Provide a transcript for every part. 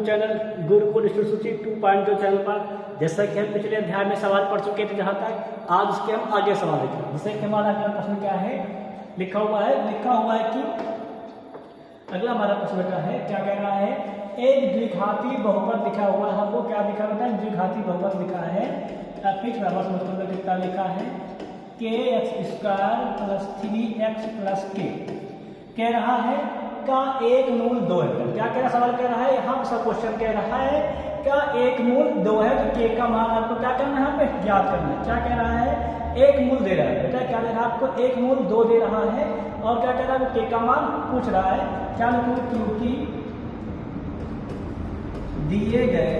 Channel Gurukul सूची 2.0 channel पर। जैसा कि हम पिछले अध्याय में सवाल पढ़ चुके थे, जहाँ तक आज उसके हम आगे सवाल देखेंगे। जैसे कि हमारा अगला प्रश्न क्या है, लिखा हुआ है कि अगला हमारा प्रश्न बेटा है, क्या कह रहा है, एक द्विघाती बहुपद लिखा हुआ है। हमको क्या लिखा होता है, द्विघाती बहुपद लिखा है। फिक्स बराबर मतलब में कितना लिखा है, kx² + 3x + k कह रहा है का एक मूल 2 है। क्या कह रहा सवाल कह रहा है, यहाँ सब क्वेश्चन कह रहा है क्या एक मूल 2 है, तो k का मान आपको क्या करना है, यहाँ पे ज्ञात करना है। क्या कह रहा है, एक मूल दे रहा है बेटा, क्या दे रहा है आपको, एक मूल 2 दे रहा है। और क्या कह रहा है, k का मान पूछ रहा है। क्या लिखूँ, क्योंकि दिए गए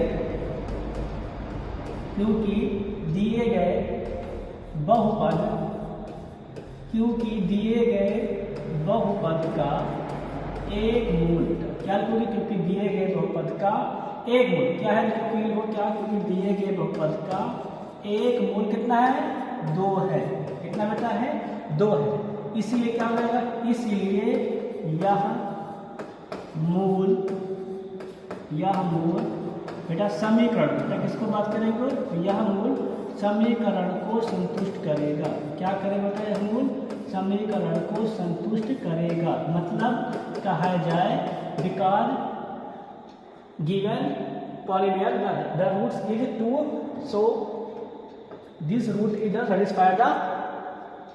बहुपद का एक मूल, क्या लिखोगे, क्योंकि दिए गए बहुपद का एक मूल क्या है, क्योंकि दिए गए बहुपद का एक मूल कितना है, 2 है। कितना बेटा है, 2 है। इसीलिए क्या हो जाएगा, इसलिए यह मूल बेटा समीकरण, बेटा किसको बात करेंगे, तो यह मूल समीकरण को संतुष्ट करेगा। क्या करेगा बेटा, यह मूल समीकरण को संतुष्ट करेगा। मतलब कहा जाए, because given polynomial the roots is 2, so this root is satisfy the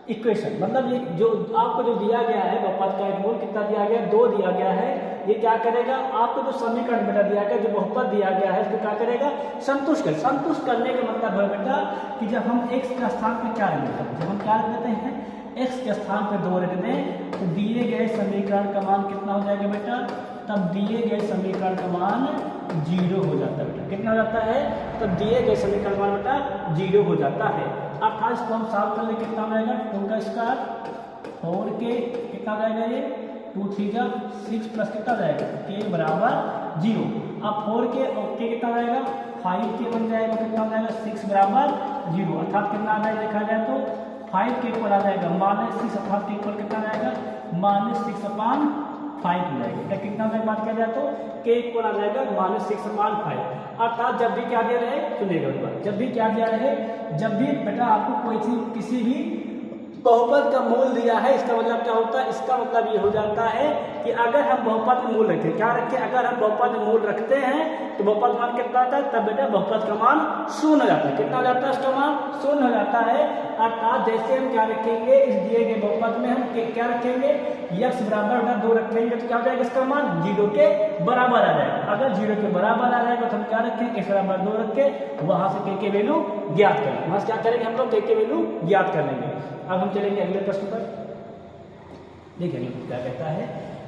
equation. मतलब ये जो आपको जो दिया गया है बहुपद का एक मूल कितना दिया गया, 2 दिया गया है। ये क्या करेगा, आपको जो समीकरण बेटा दिया गया, जो बहुपद दिया गया है, इसको क्या करेगा, संतुष्ट करने का मतलब है बेटा कि जब हम x के स्थान पर क्या रख देते हैं, जब हम क्या रख देते हैं, x के स्थान पर 2 रख दें, तो दिए गए समीकरण का मान कितना हो जाएगा बेटा, तब दिए गए समीकरण का मान 0 हो जाता है बेटा। कितना हो जाता है, तब दिए गए समीकरण का मान बेटा 0 हो जाता है। अर्थात इसको हम सॉल्व कर ले, कितना हो जाएगा, 2 का स्क्वायर 4k कितना जाएगा, ये 2 3 जा 6 प्लस कितना जाएगा, k बराबर 0। अब 4k और k कितना जाएगा, 5k बन जाएगा, कितना हो जाएगा, 6 बराबर 0। अर्थात कितना आ जाएगा, देखा जाए तो 5k इक्वल आ जाएगा -6, अर्थात k इक्वल कितना जाएगा, -6/5 हो जाएगा। कितना हो जाएगा, बात किया जाए तो k इक्वल आ जाएगा -6/5। अर्थात जब भी क्या दिया रहे, सुनिएगा, जब भी क्या दिया रहे, जब भी बेटा आपको कोई चीज किसी भी बहुपद का मूल दिया है, इसका मतलब क्या होता है, इसका मतलब ये हो जाता है कि अगर हम बहुपद में मूल रखें, क्या रखें, अगर हम बहुपद में मूल रखते हैं तो बहुपद मान कितना आता है, तब बेटा बहुपद का मान 0 हो जाता है। कितना हो जाता है, उसका मान 0 हो जाता है। अर्थात जैसे हम क्या रखेंगे, इस दिए गए बहुपद में हम क्या रखेंगे, x बराबर 2 रखेंगे, तो क्या हो जाएगा, इसका मान 0 के बराबर आ जाएगा। अगर 0 के बराबर आ जाएगा तो हम क्या रखेंगे, x बराबर 2 रख के वहां से k के वैल्यू ज्ञात करेंगे। वहां से क्या करेंगे, हम लोग k के वैल्यू ज्ञात कर लेंगे। अब हम चलेंगे अगले प्रश्न पर। देखिए क्या कहता है,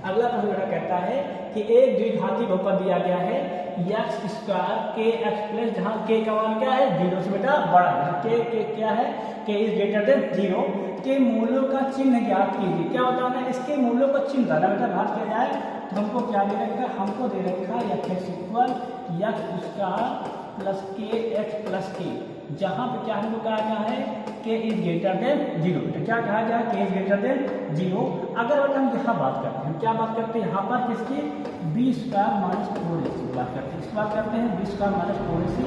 अगला प्रश्न बेटा कहता है कि एक द्विघाती बहुपद दिया गया है, x² kx+, जहाँ k का मान क्या है, 0 से बेटा बड़ा है। k क्या है, k इज ग्रेटर देन 0 के मूल्यों का चिन्ह ज्ञात कीजिए। क्या बताना है, इसके मूल्यों का चिन्ह बताना बेटा। बात किया जाए तो हमको क्या दे रखा, हमको दे रखा x = x² + kx + k, जहाँ पे क्या हमको कहा गया है, k इज ग्रेटर देन 0। क्या कहा गया, k इज ग्रेटर देन 0। अगर बेटा हम यहाँ बात करते हैं, क्या बात करते हैं, यहाँ पर किसकी, b² - 4ac बात करते हैं, इसकी बात करते हैं, b² - 4ac।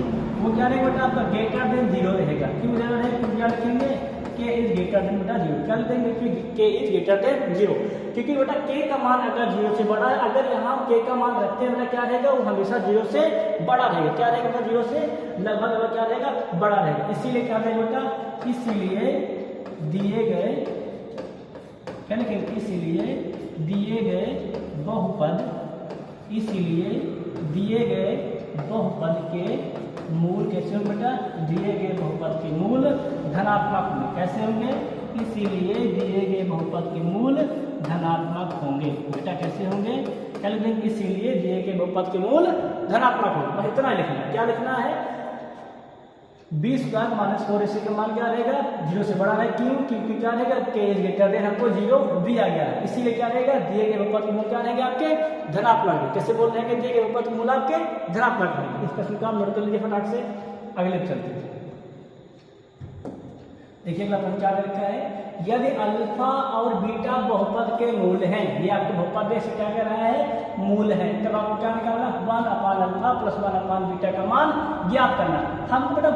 वो क्या रहेगा बेटा, आपका ग्रेटर देन 0 रहेगा। क्यों ज़रूर है, क्यों क्या लिखेंगे, k इज ग्रेटर देन बेटा 0। क्या लिखेंगे, k इज ग्रेटर देन 0, क्योंकि बेटा k का मान अगर 0 से बड़ा है, अगर यहाँ k का मान रखते हैं बेटा, क्या रहेगा, वो हमेशा 0 से बड़ा रहेगा। क्या रहेगा बेटा, 0 से लगभग क्या रहेगा, बड़ा रहेगा। इसीलिए क्या रहेगा बेटा, इसलिए दिए गए, क्या लिखेंगे, इसलिए दिए गए बहुपद के मूल कैसे होंगे बेटा, दिए गए बहुपद के मूल धनात्मक होंगे। कैसे होंगे, इसीलिए दिए गए बहुपद के मूल धनात्मक होंगे बेटा। कैसे होंगे, क्या लिखेंगे, इसीलिए दिए गए बहुपद के मूल धनात्मक होंगे। बस इतना ही लिखना है। क्या लिखना है, b² - 4ac का मान क्या रहेगा, 0 से बड़ा है। क्यों, क्योंकि क्या रहेगा, k इज ग्रेटर देन, हमको 0 दिया गया है, इसीलिए क्या रहेगा, दिए गए बहुपद के मूल क्या रहेंगे, आपके धनात्मक। कैसे बोल रहे हैं, दिए गए बहुपद के मूल आपके धनात्मक रहेंगे। इस प्रश्न का नोट कर लीजिए फटाक से, अगले चलते हैं। देखिए अगला प्रश्न क्या लिखा है, यदि अल्फा और बीटा बहुपद के मूल हैं, ये आपको बहुपद से क्या कह रहा है, मूल है, तब आपको क्या निकालना, 1/अल्फा प्लस 1/बीटा का मान ज्ञात करना। हमको बेटा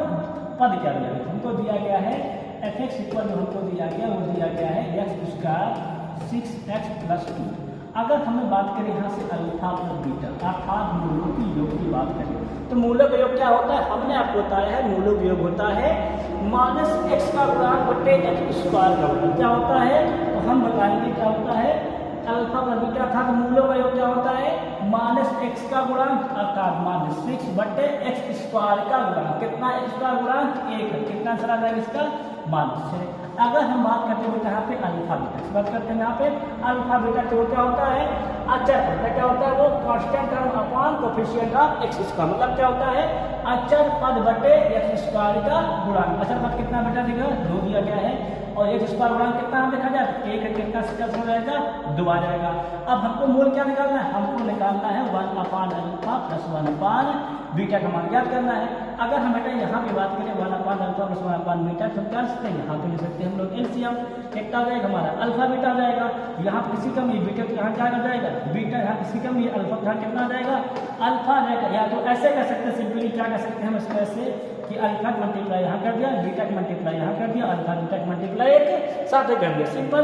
पद क्या दिया है, हमको दिया गया है fx इक्वल जो हमको दिया गया वो दिया गया है x स्क्वायर 6x प्लस 2। अगर हमें बात करें यहाँ से अल्फा प्लस बीटा अर्थात मूलों की योग की बात करें तो मूलों का योग क्या होता है, हमने आपको बताया है मूलों का योग होता है माइनस एक्स का गुणांक बटे एक्स स्क्वायर का गुणांक। क्या होता है, तो हम बताएंगे क्या होता है, अल्फा प्लस बीटा अर्थात मूलों का योग क्या होता है, माइनस एक्स का गुणांक अर्थात माइनस 6 बटे एक्स स्क्वायर का गुणांक। कितना एक्स का गुणांक 1 है, कितना चला जाएगा इसका माइनस 6। अगर हम बात करते हैं यहाँ पे अल्फा बीटा की बात करते हैं, यहाँ पे अल्फा बीटा तो क्या होता है, अचर पद क्या होता है, वो constant term upon coefficient of x square, मतलब क्या होता है अचर पद बटे एक्स स्क्वायर का गुणांक। अचर पद कितना बेटा दिया 2 दिया गया है और एक्स स्क्वायर गुणांक कितना देखा जाए 1 है, कितना से हो जाएगा 2 आ जाएगा। अब हमको मूल क्या निकालना है, हमको निकालना है 1/अल्फा प्लस 1/बीटा का मान ज्ञात करना है। अगर हम बेटा यहाँ पे बात करें 1/अल्फा प्लस 1/बीटा तो क्या सकते हैं, यहाँ पे ले सकते हैं हम लोग एलसीएम, कितना हो जाएगा हमारा अल्फा बीटा हो जाएगा, यहाँ पे किसी कम ये बीटा तो यहाँ क्या आ जाएगा बीटा, यहाँ किसी कम ये अल्फा यहाँ कितना आ जाएगा अल्फा आ जाएगा। या तो ऐसे कर सकते हैं सिंपली, क्या कर सकते हैं हम इसको ऐसे कि अल्फा का मल्टीप्लाई यहाँ कर दिया, बीटा का मल्टीप्लाई यहाँ कर दिया, अल्फा बीटा का मल्टीप्लाई एक साथ ही कर दिया, सिंपल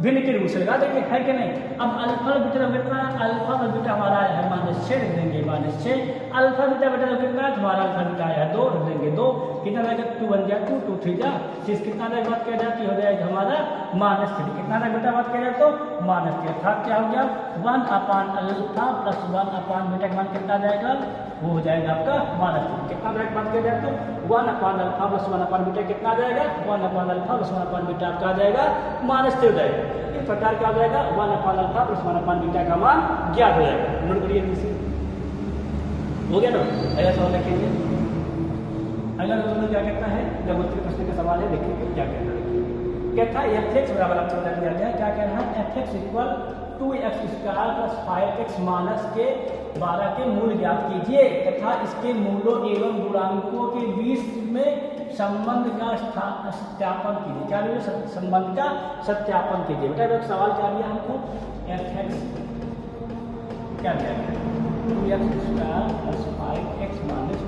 भिन्न के रूप से लगा देंगे, है कि नहीं। अब अल्फा बीटा कितना, अल्फा और बीटा हमारा आया है -6 लिख देंगे -6, अल्फा बीटा बेटा कितना है हमारा, अल्फा बीटा आया है 2 लिख देंगे 2, कितना रहेगा 2 1 जा 2 2 3 जा 6, कितना रहेगा बात किया जाती हो जाएगा हमारा -3, कितना रहेगा बेटा बात किया जाए तो -3, अर्थात क्या हो गया 1/अल्फा प्लस 1/बीटा का मान कितना जाएगा, वो हो जाएगा आपका -3, कितना रहेगा बात किया जाए तो 1/अल्फा प्लस 1/बीटा कितना जाएगा 1/अल्फा प्लस 1/बीटा आपका आ जाएगा -3 हो जाएगा। इस प्रकार क्या हो जाएगा 1/अल्फा प्लस 1/बीटा का मान ज्ञात हो जाएगा। नोट करिए हो गया ना। अगला सवाल देखेंगे, अगला सवाल क्या कहता है, जब उत्तर प्रश्न का सवाल है देखिए क्या कहता है, कहता है fx बराबर आपको बता दिया गया, क्या कह रहा है fx equal 2x square plus 5x minus के 12 के मूल ज्ञात कीजिए तथा इसके मूलों एवं गुणांकों के बीच में संबंध का सत्यापन कीजिए। क्या दिया, संबंध का सत्यापन कीजिए। बेटा एक सवाल क्या दिया हमको, fx क्या दिया 2x square plus 5x minus.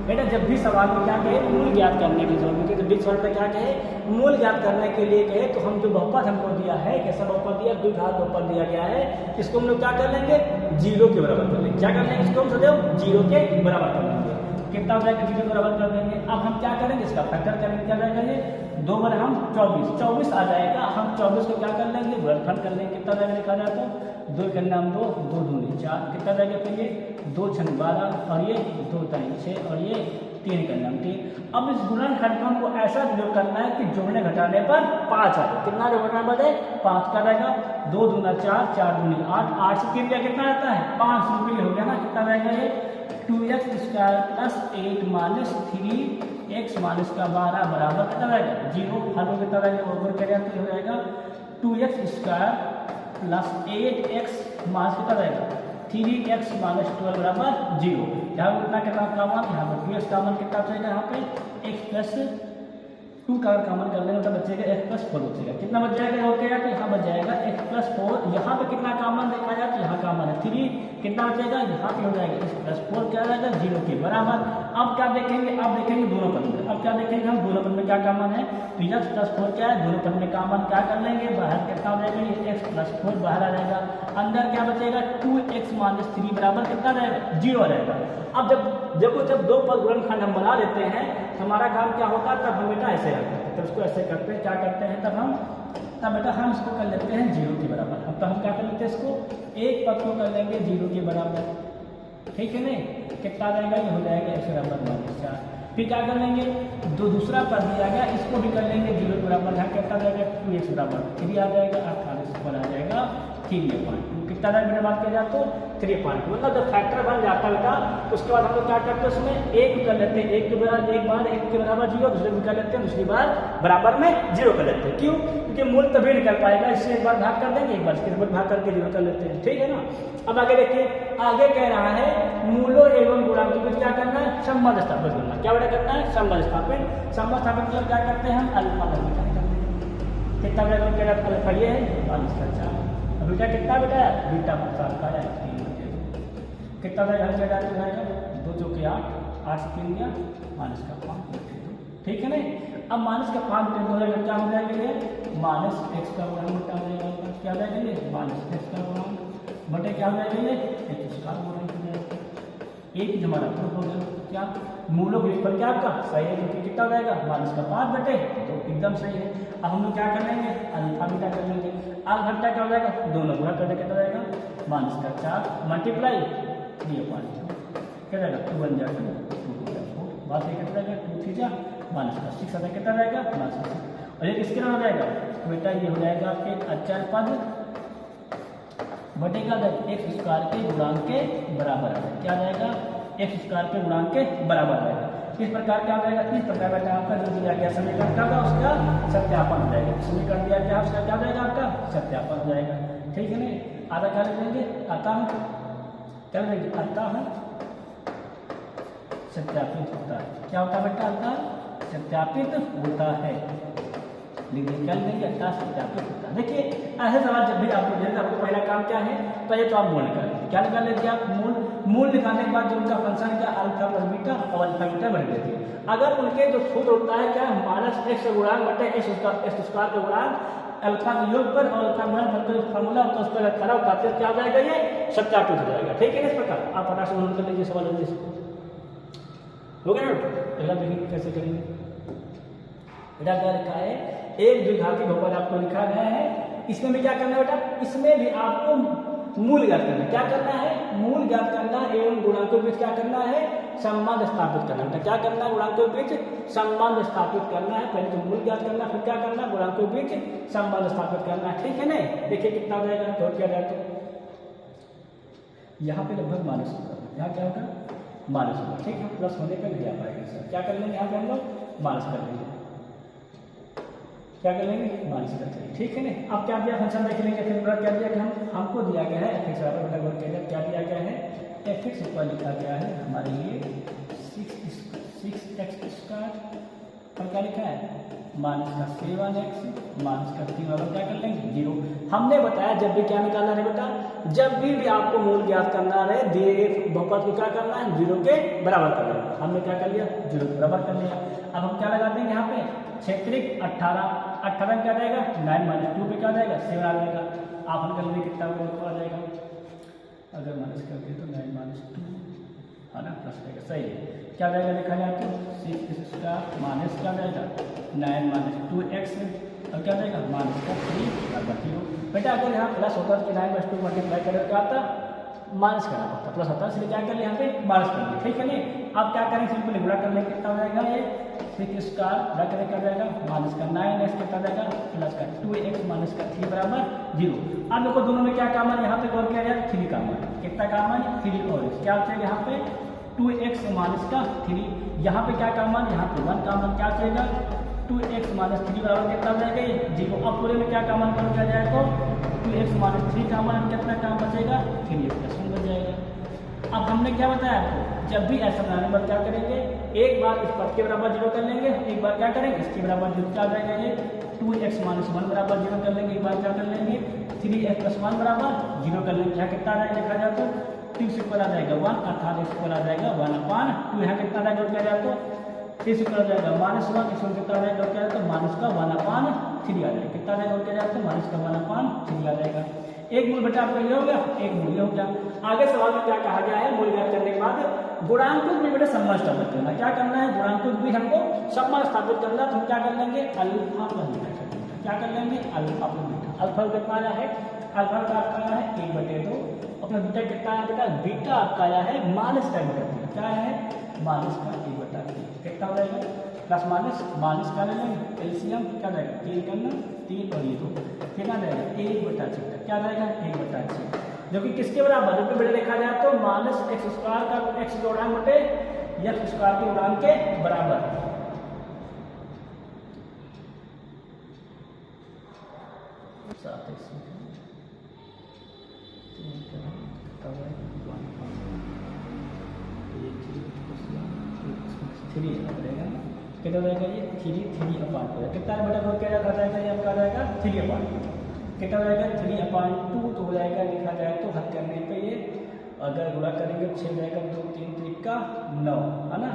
बेटा जब भी सवाल में क्या कहे मूल ज्ञात करने की जरूरत है, तो बीच सवाल में क्या कहे मूल ज्ञात करने के लिए कहे, तो हम जो बहुपद हमको दिया है, कैसा बहुपद दिया, द्विघात बहुपद दिया गया है, इसको हम लोग क्या कर लेंगे 0 के बराबर कर लेंगे। क्या कर लेंगे, इसको हम सदैव 0 के बराबर कर लेंगे, कितना हो जाएगा 0 के बराबर कर देंगे। अब हम क्या करेंगे, इसका फैक्टर करेंगे, क्या जाएगा ये 2 बार हम 24 आ जाएगा, हम 24 को क्या कर लेंगे गुणनखंड कर लेंगे, कितना जाएगा लिखा जाए तो 2 के नाम 2 2 दूनी 4, कितना जाएगा फिर ये 2 6 12 और ये 2 3 6 और ये 3 का नाम 3। अब इस गुणनखंड को हमको ऐसा प्रयोग करना है कि जोड़ने घटाने पर 5 आ जाए, कितना जोड़ना बदे 5 का रहेगा 2 दूना 4 4 दूनी 8 8 से 3 का कितना रहता है 5 रुपये हो गया ना, कितना रहेगा ये 2x square plus 8 minus 3x minus का 12 बराबर कितना रहेगा 0, हल हो कितना रहेगा ऊपर करें तो हो जाएगा 2x square plus 8x minus कितना रहेगा 3x माइनस 12 बराबर 0। यहाँ पर कितना करना का मान, यहाँ पर 2x का मान कितना बचेगा, यहाँ पे x प्लस 2 का कॉमन कर लेंगे तो बचेगा x प्लस 4 बचेगा, कितना बच जाएगा हो गया तो यहाँ बच जाएगा x प्लस 4, यहाँ पे कितना कॉमन देखा जाए तो यहाँ कॉमन है 3, कितना बचेगा यहाँ पे हो जाएगा x प्लस 4 क्या जाएगा 0 के बराबर। अब क्या देखेंगे, अब देखेंगे दोनों पद में, अब क्या देखेंगे हम दोनों पद में क्या कॉमन है, तो x प्लस 4 क्या है दोनों पद में कॉमन क्या कर लेंगे, बाहर कितना हो जाएगा ये x प्लस 4 बाहर आ जाएगा, अंदर क्या बचेगा 2x माइनस 3 बराबर कितना रहेगा 0 रहेगा। अब जब दो पद गुणनखंड हम बना लेते हैं हमारा काम क्या होता है, तब हम बेटा ऐसे करते हैं, तब इसको ऐसे करते हैं, क्या करते हैं तब बेटा हम इसको कर लेते हैं 0 के बराबर। अब तो हम क्या कर लेते हैं इसको एक पद को कर लेंगे 0 के बराबर, ठीक है नहीं, कितना रहेगा ये हो जाएगा x बराबर -4। फिर क्या कर लेंगे दूसरा पद दिया गया इसको भी कर लेंगे 0 के बराबर, यहाँ कितना रहेगा 2x बराबर 3 आ जाएगा, 48 पर आ जाएगा 3 कितना बेटा बात किया जाए तो 3 पॉइंट, मतलब जब फैक्टर बन जाता है बेटा उसके बाद हम लोग क्या करते हैं उसमें एक कर लेते हैं, एक बार 1 के बराबर 0, दूसरे भी कर लेते हैं, दूसरी बार बराबर में 0 कर लेते हैं। क्यों, क्योंकि मूल तभी निकल पाएगा, इससे एक बार भाग कर देंगे, एक बार इसके ऊपर भाग करके 0 कर लेते हैं, ठीक है ना। अब आगे देखिए, आगे कह रहा है मूलों एवं गुणांकों को क्या करना है संबंध स्थापित करना। क्या बेटा करना है संबंध स्थापित, संबंध स्थापित मतलब क्या करते हैं हम अल्फा का बीटा निकालते हैं, कितना बड़ा क्या जाता है, अल्फा ये है माइनस का 4। बीटा कितना बेटा है, बीटा 7 का है 3 कितना बड़ा घर चढ़ा तो जाएगा 2 चौके 8, 8 से 3 गया माइनस का 5। ठीक है ना। अब माइनस का 5 बटे 2 हजार क्या हो जाएगा, ये माइनस एक्स का गुणांक बटा हो जाएगा, क्या हो जाएगा ये माइनस एक्स का गुणांक बटे क्या हो जाएगा ये एक्स का गुणांक हो जाएगा। एक ही हमारा प्रूफ हो गया, क्या मूलों के पर क्या आपका सही है, क्योंकि कितना हो जाएगा माइनस का 5 बटे तो एकदम सही है। अब हम लोग क्या कर लेंगे, अल्फा बीटा कर लेंगे। अल्फा बीटा क्या हो जाएगा, दोनों गुणा करने कितना हो जाएगा माइनस का 4 मल्टीप्लाई 3/2 क्या जाएगा 2 बन जाएगा 2 बात ये कितना जाएगा 2 थी जा माइनस का 6 आता कितना जाएगा माइनस का 6। और ये किसके नाम हो जाएगा बेटा, ये हो जाएगा आपके अचर पद बटे का एक्स स्क्वायर के गुणांक के बराबर है, क्या जाएगा एक्स स्क्वायर के गुणांक के बराबर आएगा। इस प्रकार क्या हो जाएगा, इस प्रकार बेटा आपका जो दिया गया समीकरण का उसका सत्यापन हो जाएगा। समीकरण दिया गया उसका क्या हो जाएगा आपका सत्यापन हो जाएगा। ठीक है ना। आधा क्या लिख देंगे, अतः क्या लिखेंगे, अतः सत्यापित होता है। क्या होता है बेटा, अतः सत्यापित होता है। लिख देंगे, क्या लिखेंगे, अतः सत्यापित होता है। देखिए ऐसे सवाल जब भी आपको दे, आपको पहला काम क्या है, पहले तो आप मूल निकालें। क्या निकाल लेते आप मूल निकालने के बाद जो उनका फंक्शन क्या अल्फा प्लस बीटा और अल्फा बीटा बन देती है। अगर उनके जो सूत्र होता है क्या माइनस एक्स गुणांक बटे एक्स स्क्वायर के गुणांक अल्फा के योग पर और अल्फा गुणा करके फॉर्मूला होता है उस पर खड़ा होता है, क्या हो जाएगा ये सत्यापित हो जाएगा। ठीक है। इस प्रकार आप फटाक से नोट कर लीजिए सवाल जल्दी से हो गया नोट। अगला देखिए कैसे करेंगे। बेटा क्या लिखा है, एक द्विघाती बहुपद आपको लिखा गया है। इसमें भी क्या करना है बेटा, इसमें भी आपको मूल ज्ञात करना है। क्या करना है, मूल ज्ञात करना एवं गुणांकों के बीच क्या करना है संबंध स्थापित करना है। क्या करना है, गुणांकों के बीच संबंध स्थापित करना है। पहले तो मूल ज्ञात करना, फिर क्या करना है गुणांकों के बीच संबंध स्थापित करना है। ठीक है ना। देखिए कितना हो जाएगा, तो क्या जाए तो यहाँ पे लगभग माइनस होगा, यहाँ क्या होगा माइनस होगा। ठीक है, प्लस होने पर नहीं आ पाएगा सर। क्या कर लेंगे यहाँ पे हम लोग माइनस कर लेंगे, क्या कर लेंगे माइनस कर लेंगे। ठीक है ना। अब क्या दिया फंक्शन देख लेंगे, फिर क्या दिया कि हमको दिया गया है एफ एक्स बराबर क्या दिया गया है एफ एक्स ऊपर लिखा गया है हमारे लिए 6x स्क्वायर और क्या लिखा है माइनस का 7x माइनस का 3 और क्या कर लेंगे 0। हमने बताया जब भी क्या निकालना है बेटा, जब भी आपको मूल ज्ञात करना है दिए बहुपद को क्या करना है 0 के बराबर करना है। हमने क्या कर लिया 0 के बराबर कर लिया। अब हम क्या लगा देंगे यहाँ पे 6 18 क्या जाएगा 9 माइनस 2 पे क्या जाएगा 7 आ जाएगा। आप हम कर लेंगे कितना आ जाएगा, अगर माइनस कर दिए तो 9 माइनस 2 है ना प्लस रहेगा। सही है। क्या जाएगा देखा जाए तो 6 स्क्वायर माइनस क्या जाएगा 9 माइनस 2x और क्या जाएगा माइनस का 3 और 0। बेटा अगर यहाँ प्लस होता है कि 9 माइनस 2 मल्टीप्लाई करें क्या आता माइनस करना पड़ता, प्लस होता है इसलिए क्या कर लिया यहाँ पे माइनस कर लिया। ठीक है नहीं। अब क्या करेंगे सिंपल गुणा कर लेंगे, कितना हो जाएगा ये 6 स्क्वायर गुणा करें क्या जाएगा माइनस का 9x कितना जाएगा प्लस का 2x माइनस का 3 बराबर 0। अब देखो दोनों में क्या कॉमन है, यहाँ पे और क्या जाएगा 3 कॉमन। कितना कॉमन 3 और क्या चाहिए यहाँ पे 2x माइनस का 3। यहाँ पे क्या कॉमन, यहाँ पे 1 कॉमन। क्या चाहिएगा 2x माइनस 3 बराबर कितना जाएगा 0। अब पूरे में क्या कॉमन कर दिया जाए तो 2x माइनस 3 कॉमन कितना काम बचेगा 3x प्लस 1 बच जाएगा। अब हमने क्या बताया आपको, जब भी ऐसा बनाने पर क्या करेंगे एक बार इस पद के बराबर 0 कर लेंगे, एक बार क्या करेंगे इसके बराबर 0 क्या जाएगा ये 2x माइनस 1 बराबर 0 कर लेंगे, एक बार क्या कर लेंगे 3x प्लस 1 बराबर 0 कर लेंगे। यहाँ कितना आएगा देखा जाए तो 2 से ऊपर आ जाएगा 1 अर्थात इस पर आ जाएगा 1/2। यहाँ कितना आएगा क्या जाए तो 3 से ऊपर आ जाएगा -1 इसमें कितना आ जाएगा क्या तो माइनस का 1/3 आ जाएगा। कितना आएगा क्या जाए तो माइनस का 1/3 आ जाएगा। एक मूल बेटा आपका ये हो गया, एक मूल हो गया। आगे सवाल में क्या कहा गया है, मूल ज्ञात करने के बाद गुणांकों में बेटा संबंध स्थापित करना। क्या करना है गुणांकों भी हमको संबंध स्थापित करना। तो हम क्या कर लेंगे अल्फा प्लस बीटा, क्या कर लेंगे अल्फा प्लस बीटा। अल्फा कितना आया है, अल्फा का आपका आया है 1/2 अपना बीटा कितना आया बेटा, बीटा आपका आया है माइनस का 1/3। क्या है माइनस का 1/3 कितना हो जाएगा प्लस माइनस का ले लेंगे एलसीएम क्या जाएगा 3 करना 3 और ये 2 कितना जाएगा 1/6 क्या जाएगा 1/6 जो कि किसके बराबर, जो कि बेटा देखा जाए तो माइनस एक्स स्क्वायर का एक्स गुणांक बटे एक्स स्क्वायर के गुणांक के बराबर। थ्री रहेगा कितना हो जाएगा ये 3/2 कितना बेटा वो क्या जाएगा ये आपका आ जाएगा 3/2 कितना हो जाएगा 3/2 तो हो जाएगा लिखा जाए तो हल करने पे ये अगर गुणा करेंगे 6 हो जाएगा 2 3 3 का 9 है ना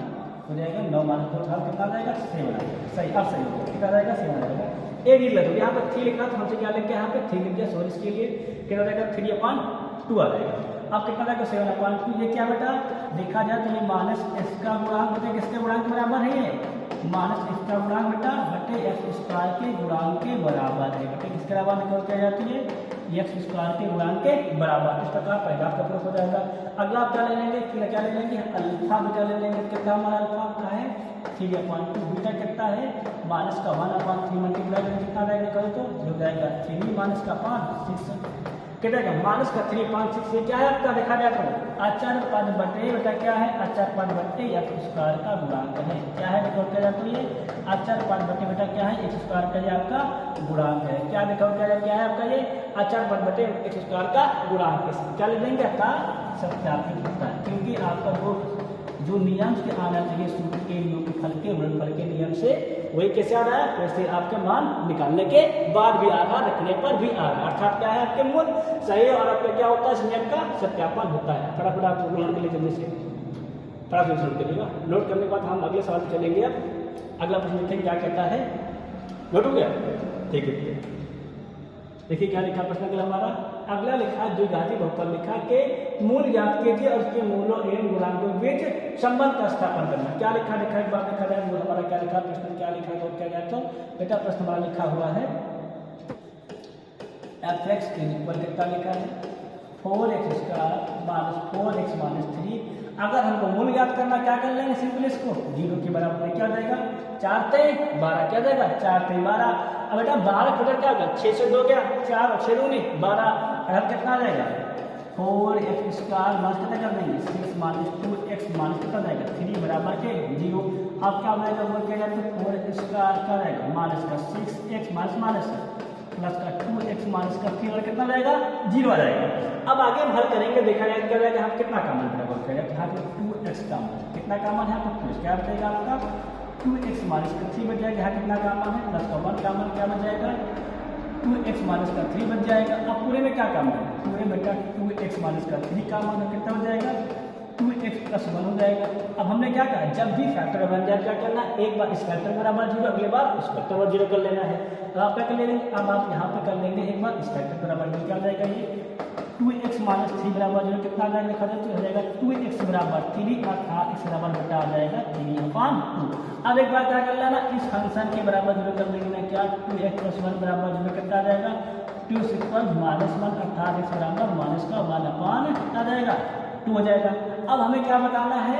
हो जाएगा 9 माइनस 4 था कितना जाएगा 7 आएगा सही अब सही हो कितना जाएगा 7 आएगा एक लिख लो यहाँ पर 3 लिखा तो हमसे क्या लिख दिया यहाँ पे 3 लिख दिया सॉरी इसके लिए कितना जाएगा 3/2 आ जाएगा अब कितना जाएगा 7/2 ये क्या बेटा देखा जाए तो ये माइनस x का गुणांक बटे किसके गुणांक बराबर है ये माइनस x का गुणांक बेटा बटे x स्क्वायर के गुणांक के बराबर है बटे किसके बराबर निकल के आ जाती है x स्क्वायर के गुणांक के बराबर इस प्रकार पहला आपका प्रूफ हो जाएगा अगला आप क्या ले लेंगे फिर क्या ले लेंगे अल्फा बीटा ले लेंगे कितना हमारा अल्फा का है 3/2 बीटा कितना है माइनस का 1/3 मल्टीप्लाई करके कितना जाएगा करो तो हो जाएगा 3 माइनस का 5 6 कितना का माइनस का 3 5 6 ये क्या है आपका देखा जाए तो अचर पद बटे बेटा क्या है अचर पद बटे x स्क्वायर का गुणांक है क्या है देखो क्या जाता है ये अचर पद बटे बेटा क्या है x स्क्वायर का ये आपका गुणांक है क्या देखो क्या है आपका ये अचर पद बटे x स्क्वायर का गुणांक है क्या ले देंगे का सत्यापित होता है क्योंकि आपका जो नियम से आना चाहिए सूत्र के योगफल के गुणनफल के नियम से वही कैसे आ रहा है वैसे आपके मान निकालने के बाद भी आ रहा रखने पर भी आ रहा अर्थात क्या है आपके मूल सही और आपका क्या होता है इस नियम का सत्यापन होता है फटाफट आप ग्रहण के लिए जल्दी से फटाफट नोट करिएगा नोट करने के बाद हम अगले सवाल पर चलेंगे अब अगला प्रश्न लिखेंगे क्या कहता है नोट हो गया ठीक है देखिए क्या लिखा प्रश्न अगला हमारा अगला लिखा द्विघाती बहुपद लिखा के मूल ज्ञात कीजिए और उसके मूलों एवं गुणांकों के बीच संबंध का स्थापन करना क्या लिखा लिखा एक बार देखा जाए हमारा क्या लिखा प्रश्न क्या लिखा तो क्या जाए तो बेटा प्रश्न हमारा लिखा हुआ है f(x) कितना लिखा है 4x square minus 4x minus 3 अगर हमको मूल ज्ञात करना क्या कर लेंगे सिंपल इसको 0 के बराबर क्या जाएगा 4 3 12 क्या जाएगा 4 3 12 अब बेटा 12 कटर क्या होगा 6 से 2 क्या 4 और 6 2 नहीं 12 अगर कितना आ जाएगा 4x स्क्वायर माइनस कितना कर देंगे 6 माइनस 2x माइनस कितना जाएगा 3 बराबर के 0 अब क्या हो जाएगा वो क्या जाएगा 4x स्क्वायर क्या जाएगा माइनस का 6x माइनस माइनस प्लस का 2x माइनस का 3 और कितना जाएगा 0 आ जाएगा अब आगे हम हल करेंगे देखा जाएगा क्या जाएगा हम कितना कॉमन बराबर करेंगे यहाँ पे 2x कॉमन कितना कॉमन है तो क्या बचेगा आपका 2x माइनस का 3 बच जाएगा यहाँ कितना कॉमन है प्लस का 1 कॉमन क्या बच जाएगा 2x माइनस का 3 बच जाएगा अब पूरे में क्या कॉमन है पूरे बेटा 2x माइनस का 3 कॉमन है कितना बच जाएगा 2x प्लस 1 हो जाएगा अब हमने क्या कहा जब भी फैक्टर बन जाए क्या करना है एक बार इस फैक्टर बराबर 0 अगले बार उस फैक्टर बराबर 0 कर लेना है तो आप क्या कर लेंगे अब आप यहाँ पे कर लेंगे एक बार इस फैक्टर बराबर 0 क्या हो जाएगा ये 2x माइनस 3 बराबर 0 कितना आ जाएगा लिखा जाए तो हो जाएगा 2x बराबर 3 अर्थात x बराबर बेटा आ जाएगा 3/2 अब एक बार क्या कर लेना इस फंक्शन के बराबर 0 कर लेंगे क्या 2x प्लस 1 बराबर 0 कितना आ जाएगा 2 6 माइनस 1 अर्थात x बराबर माइनस का 1/2 कितना आ जाएगा 2 हो जाएगा अब हमें क्या बताना है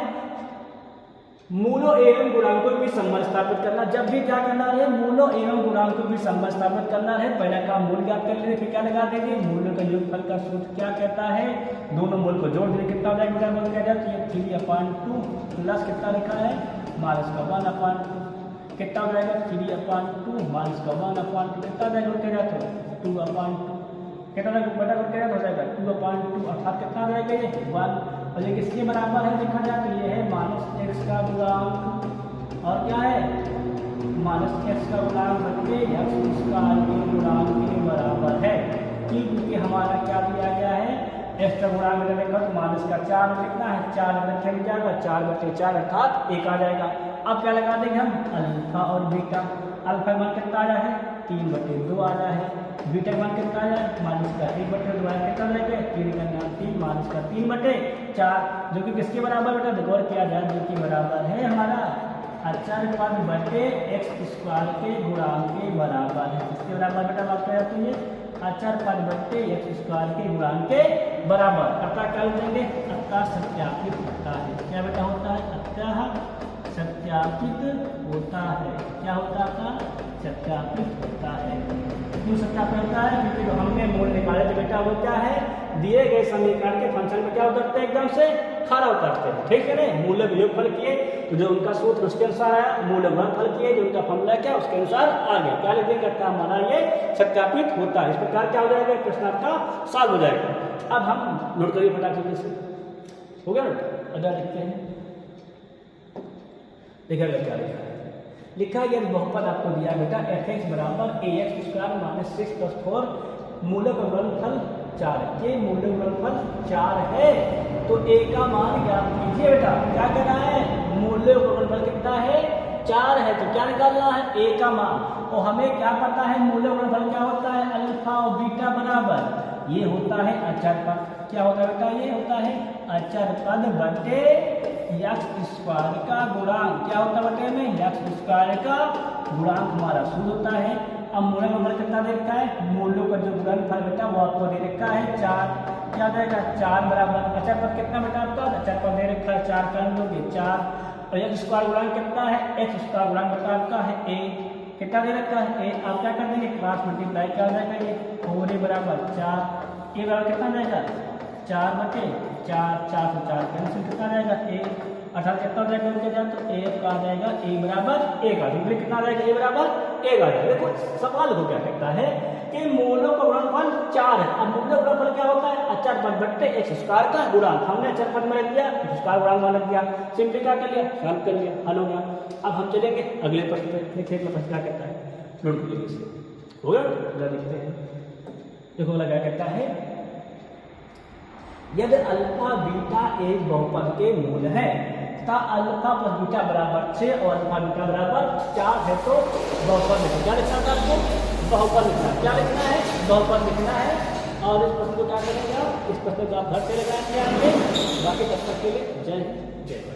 मूलों एवं गुणांकों के बीच संबंध स्थापित करना जब भी क्या करना है मूलों एवं गुणांकों के बीच संबंध स्थापित करना है पहला काम मूल ज्ञात कर लेंगे फिर क्या लगा देंगे मूलों का योगफल का सूत्र क्या कहता है दोनों मूल को जोड़ देंगे कितना हो जाएगा बोल क्या जाए तो 3/2 प्लस कितना लिखा है माइनस का 1/2 कितना हो जाएगा 3/2 माइनस का 1/2 कितना जाएगा क्या जाए तो 2/2 कितना बटा क्या हो जाएगा 2/2 अर्थात कितना आ जाएगा ये 1 और ये किसके बराबर है देखा जाए तो ये है माइनस x का गुणांक और क्या है माइनस x का गुणांक बटे x स्क्वायर के गुणांक के बराबर है क्योंकि हमारा क्या दिया गया है x का गुणांक मैंने देखा तो माइनस का 4 कितना है 4 बटे क्या होगा 4/4 अर्थात 1 आ जाएगा अब क्या लगा देंगे हम अल्फा और बीटा अल्फा मान कितना आया है 3/2 आया है बीटा मान कितना आया माइनस का 1/2 आया कितना जाएगा 3 का 3 माइनस का 3/4 जो कि किसके बराबर बेटा गौर किया जाए जो कि बराबर है हमारा अचर पद बटे x स्क्वायर के गुणांक के बराबर है किसके बराबर बेटा बात करें तो ये अचर पद बटे x स्क्वायर के गुणांक के बराबर अतः क्या लिखेंगे अतः सत्यापित होता है क्या बेटा होता है अतः सत्यापित होता है क्या होता है सत्यापित होता है क्यों सत्यापित होता है क्योंकि जो हमने मूल निकाले थे बेटा वो क्या है दिए गए समीकरण के फंक्शन में क्या उतरते हैं एकदम से खरा उतरते हैं ठीक है ना मूल वियोगफल किए तो जो उनका सूत्र उसके अनुसार आया मूल गुणनफल किए जो उनका फॉर्मूला क्या उसके अनुसार आ गया क्या लिखेंगे करता हमारा ये सत्यापित होता है इस प्रकार क्या हो जाएगा प्रश्न आपका सॉल्व हो जाएगा अब हम नोट करिए फटाफट से हो गया अगर लिखते हैं देखिएगा क्या लिखा है लिखा यदि बहुपद आपको दिया बेटा fx बराबर ax² माइनस 6 + 4 मूलक और गुणनफल 4 है, ये मूलक गुणनफल 4 है तो a का मान ज्ञात कीजिए बेटा। क्या करना है, मूलक और गुणनफल कितना है 4 है तो क्या निकालना है a का मान। और हमें क्या पता है मूलक और गुणनफल क्या होता है अल्फा और बीटा बराबर ये होता है अचर पद। क्या होता है बेटा, ये होता है अचर पद बटे x² का गुणांक। क्या होता है बटे में x² का गुणांक हमारा सूत्र होता है। अब मूलक और गुणनफल कितना दे रखा है, मूलों का जो गुणनफल बेटा वो आपको दे रखा है 4। क्या देगा 4 बराबर अचर पद कितना बेटा आपका अचर पद दे रखा है 4 कर लोगे 4 और x² गुणांक कितना है x² गुणांक बेटा आपका है a कितना दे रखा है a। आप क्या कर देंगे क्रॉस मल्टीप्लाई कर देंगे ये 4a बराबर 4 a बराबर कितना रहेगा 4 बटे 4 4 से 4 कैंसिल कितना रहेगा a 18 कितना हो जाएगा उनके जान तो a का आ जाएगा a बराबर 1 आ जाएगा कितना रहेगा a बराबर 1 आ जाएगा। देखो सवाल को क्या कहता है कि मूलों का गुणनफल 4 है। अब मूलों का गुणनफल क्या होता है अचर पद बटे x² का गुणांक। हमने अचर पद में रख दिया x² गुणांक में रख दिया सिंपली क्या कर लिया सॉल्व कर लिया हल हो गया। अब हम चलेंगे अगले प्रश्न पे, देखिए अगला प्रश्न क्या कहता है नोट कीजिए हो गया देखते हैं। देखो अगला क्या कहता है यदि अल्फा बीटा एक बहुपद के मूल है तथा अल्फा प्लस बीटा बराबर 6 और अल्फा बीटा बराबर 4 है तो बहुपद लिखना। क्या लिखना था आपको बहुपद लिखना। क्या लिखना है बहुपद लिखना है। और इस प्रश्न को क्या करेंगे आप इस प्रश्न को आप घर से लगाएंगे बाकी तब तक के लिए जय हिंद जय भारत।